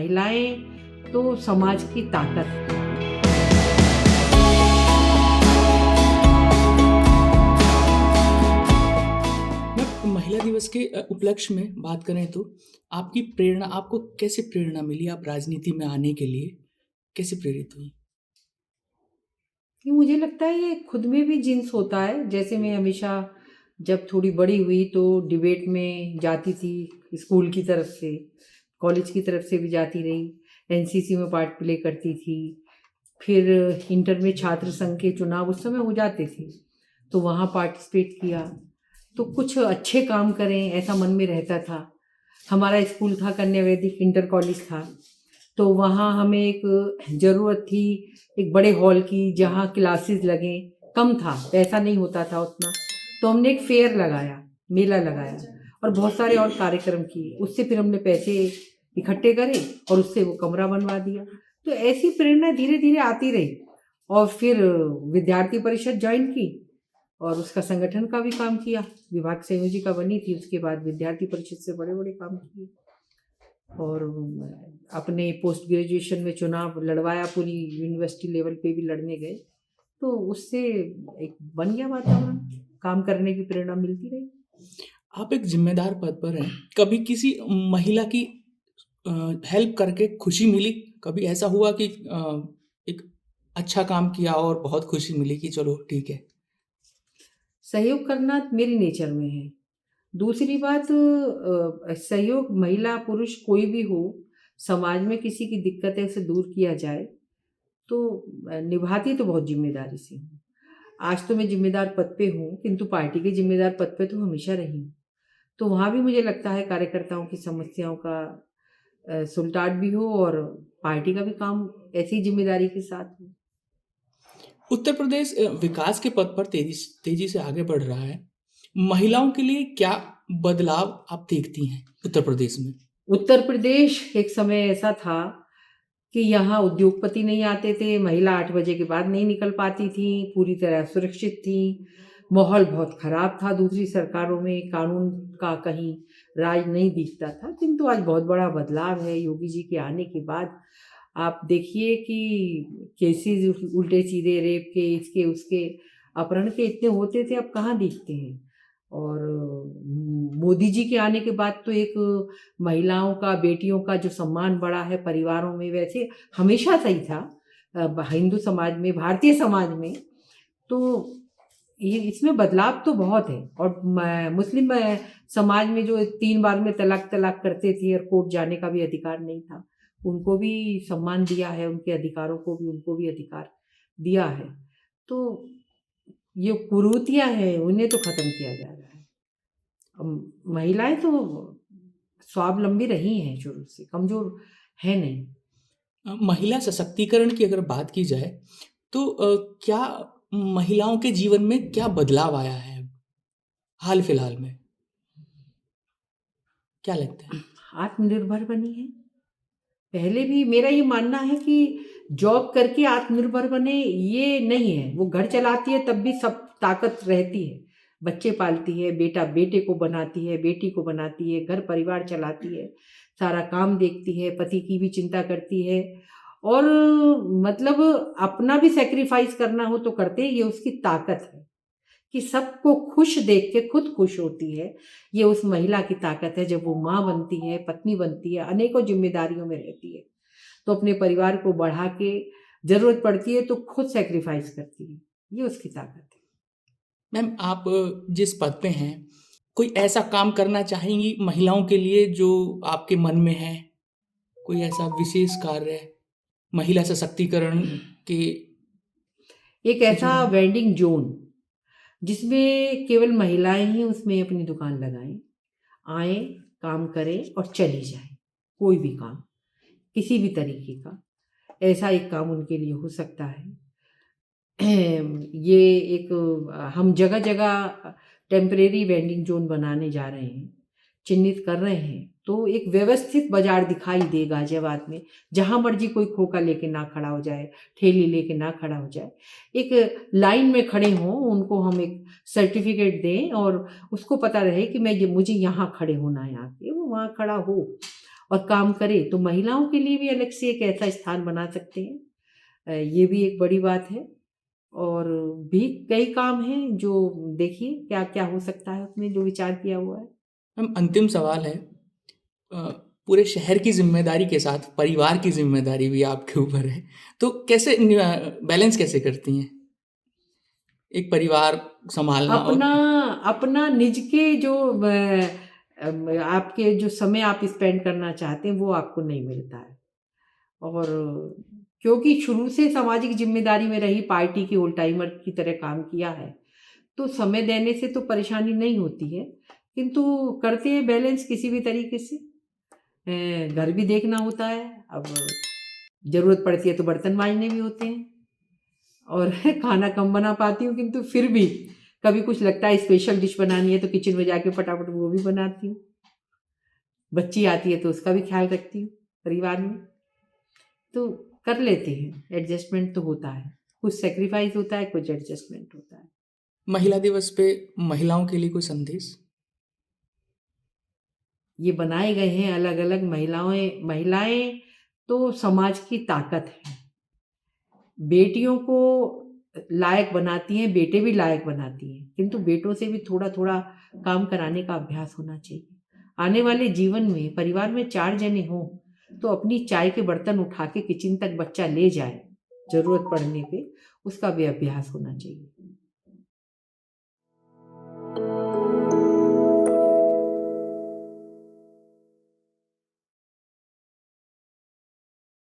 महिलाएं तो समाज की ताकत है। मैम, महिला दिवस के उपलक्ष्य में बात करें तो आपकी प्रेरणा आपको कैसे प्रेरणा मिली आप राजनीति में आने के लिए कैसे प्रेरित हुई? कि मुझे लगता है ये खुद में भी जिन्स होता है। जैसे मैं हमेशा जब थोड़ी बड़ी हुई तो डिबेट में जाती थी, स्कूल की तरफ से, कॉलेज की तरफ से भी जाती रही, एनसीसी में पार्ट प्ले करती थी। फिर इंटर में छात्र संघ के चुनाव उस समय हो जाते थे, तो वहाँ पार्टिसिपेट किया। तो कुछ अच्छे काम करें ऐसा मन में रहता था। हमारा स्कूल था, कन्या वैदिक इंटर कॉलेज था, तो वहाँ हमें एक ज़रूरत थी एक बड़े हॉल की जहाँ क्लासेस लगें। कम था, पैसा नहीं होता था उतना, तो हमने एक फेयर लगाया, मेला लगाया और बहुत सारे और कार्यक्रम किए। उससे फिर हमने पैसे इकट्ठे करे और उससे वो कमरा बनवा दिया। तो ऐसी प्रेरणा धीरे धीरे आती रही और फिर विद्यार्थी परिषद ज्वाइन की और उसका संगठन का भी काम किया। विभाग संयोजिका बनी थी, उसके बाद विद्यार्थी परिषद से बड़े बड़े काम किए और अपने पोस्ट ग्रेजुएशन में चुनाव लड़वाया, पूरी यूनिवर्सिटी लेवल पे भी लड़ने गए। तो उससे एक बन गया वातावरण, काम करने की प्रेरणा मिलती रही। आप एक जिम्मेदार पद पर हैं, कभी किसी महिला की हेल्प करके खुशी मिली? कभी ऐसा हुआ कि एक अच्छा काम किया और बहुत खुशी मिली कि चलो ठीक है? सहयोग करना मेरी नेचर में है। दूसरी बात, सहयोग महिला पुरुष कोई भी हो, समाज में किसी की दिक्कतें से दूर किया जाए तो निभाती तो बहुत जिम्मेदारी से हूँ। आज तो मैं जिम्मेदार पद पे हूँ, किंतु पार्टी के जिम्मेदार पद पे तो हमेशा रही हूँ। तो वहाँ भी मुझे लगता है कार्यकर्ताओं की समस्याओं का सुलटाट भी हो और पार्टी का भी काम ऐसी जिम्मेदारी के साथ हो। उत्तर प्रदेश विकास के पथ पर तेजी तेजी से आगे बढ़ रहा है। महिलाओं के लिए क्या बदलाव आप देखती हैं उत्तर प्रदेश में? उत्तर प्रदेश एक समय ऐसा था कि यहाँ उद्योगपति नहीं आते थे, महिला 8 बजे के बाद नहीं निकल पाती थी, पूरी तरह सुरक्षित थी, माहौल बहुत खराब था। दूसरी सरकारों में कानून का कहीं राज नहीं दिखता था, किंतु आज बहुत बड़ा बदलाव है योगी जी के आने के बाद। आप देखिए कि केसेस उल्टे सीधे रेप के, इसके उसके, अपहरण के इतने होते थे, अब कहाँ दिखते हैं। और मोदी जी के आने के बाद तो एक महिलाओं का, बेटियों का जो सम्मान बढ़ा है परिवारों में, वैसे हमेशा सही था हिंदू समाज में, भारतीय समाज में। तो ये इसमें बदलाव तो बहुत है। और मुस्लिम समाज में जो 3 बार में तलाक तलाक करते थे और कोर्ट जाने का भी अधिकार नहीं था, उनको भी सम्मान दिया है, उनके अधिकारों को भी, उनको भी अधिकार दिया है। तो ये कुरीतियाँ हैं, उन्हें तो ख़त्म किया जा रहा है। महिलाएं तो स्वावलंबी रही हैं शुरू से, कमज़ोर है नहीं। महिला सशक्तिकरण की अगर बात की जाए तो क्या महिलाओं के जीवन में क्या बदलाव आया है हाल फिलहाल में? क्या लगता है? आत्मनिर्भर बनी है। पहले भी मेरा ये मानना है कि जॉब करके आत्मनिर्भर बने ये नहीं है। वो घर चलाती है तब भी सब ताकत रहती है। बच्चे पालती है, बेटा बेटे को बनाती है, बेटी को बनाती है, घर परिवार चलाती है, सारा काम देखती है, पति की भी चिंता करती है और मतलब अपना भी सैक्रिफाइस करना हो तो करते हैं। ये उसकी ताकत है कि सबको खुश देख के खुद खुश होती है। ये उस महिला की ताकत है जब वो माँ बनती है, पत्नी बनती है, अनेकों जिम्मेदारियों में रहती है, तो अपने परिवार को बढ़ा के ज़रूरत पड़ती है तो खुद सैक्रिफाइस करती है। ये उसकी ताकत है। मैम, आप जिस पद पे हैं, कोई ऐसा काम करना चाहेंगी महिलाओं के लिए जो आपके मन में है? कोई ऐसा विशेष कार्य महिला सशक्तिकरण के एक से ऐसा जुड़ा हो? वेंडिंग ज़ोन जिसमें केवल महिलाएँ ही उसमें अपनी दुकान लगाएँ, आएँ, काम करें और चली जाएँ। कोई भी काम, किसी भी तरीके का, ऐसा एक काम उनके लिए हो सकता है। ये एक हम जगह-जगह टेम्परेरी वेंडिंग ज़ोन बनाने जा रहे हैं, चिन्हित कर रहे हैं। तो एक व्यवस्थित बाज़ार दिखाई दे गाज़ियाबाद में, जहाँ मर्ज़ी कोई खोखा लेके ना खड़ा हो जाए, ठेली लेके ना खड़ा हो जाए। एक लाइन में खड़े हों, उनको हम एक सर्टिफ़िकेट दें और उसको पता रहे कि मैं ये मुझे यहाँ खड़े होना है आके, वो वहाँ खड़ा हो। और काम करे तो महिलाओं के लिए भी अलग से एक ऐसा स्थान बना सकते हैं। ये भी एक बड़ी बात है। और भी कई काम हैं जो देखिए क्या क्या हो सकता है उसमें जो विचार किया हुआ है। मैम अंतिम सवाल है, पूरे शहर की जिम्मेदारी के साथ परिवार की जिम्मेदारी भी आपके ऊपर है, तो कैसे बैलेंस कैसे करती हैं एक परिवार संभालना और अपना अपना निज के जो आपके जो समय आप स्पेंड करना चाहते हैं वो आपको नहीं मिलता है। और क्योंकि शुरू से सामाजिक जिम्मेदारी में रही, पार्टी के ओल्ड टाइमर की तरह काम किया है, तो समय देने से तो परेशानी नहीं होती है, किंतु करते हैं बैलेंस किसी भी तरीके से। घर भी देखना होता है, अब ज़रूरत पड़ती है तो बर्तन मांजने भी होते हैं। और खाना कम बना पाती हूँ, किंतु फिर भी कभी कुछ लगता है स्पेशल डिश बनानी है तो किचन में जाके फटाफट वो भी बनाती हूँ। बच्ची आती है तो उसका भी ख्याल रखती हूँ परिवार में। तो कर लेते हैं, एडजस्टमेंट तो होता है, कुछ सेक्रीफाइस होता है, कुछ एडजस्टमेंट होता है। महिला दिवस पे महिलाओं के लिए कोई संदेश? ये बनाए गए हैं अलग अलग महिलाएं। महिलाएं तो समाज की ताकत है, बेटियों को लायक बनाती हैं, बेटे भी लायक बनाती हैं, किंतु बेटों से भी थोड़ा थोड़ा काम कराने का अभ्यास होना चाहिए। आने वाले जीवन में परिवार में 4 जने हों तो अपनी चाय के बर्तन उठा के किचन तक बच्चा ले जाए, जरूरत पड़ने पे उसका भी अभ्यास होना चाहिए।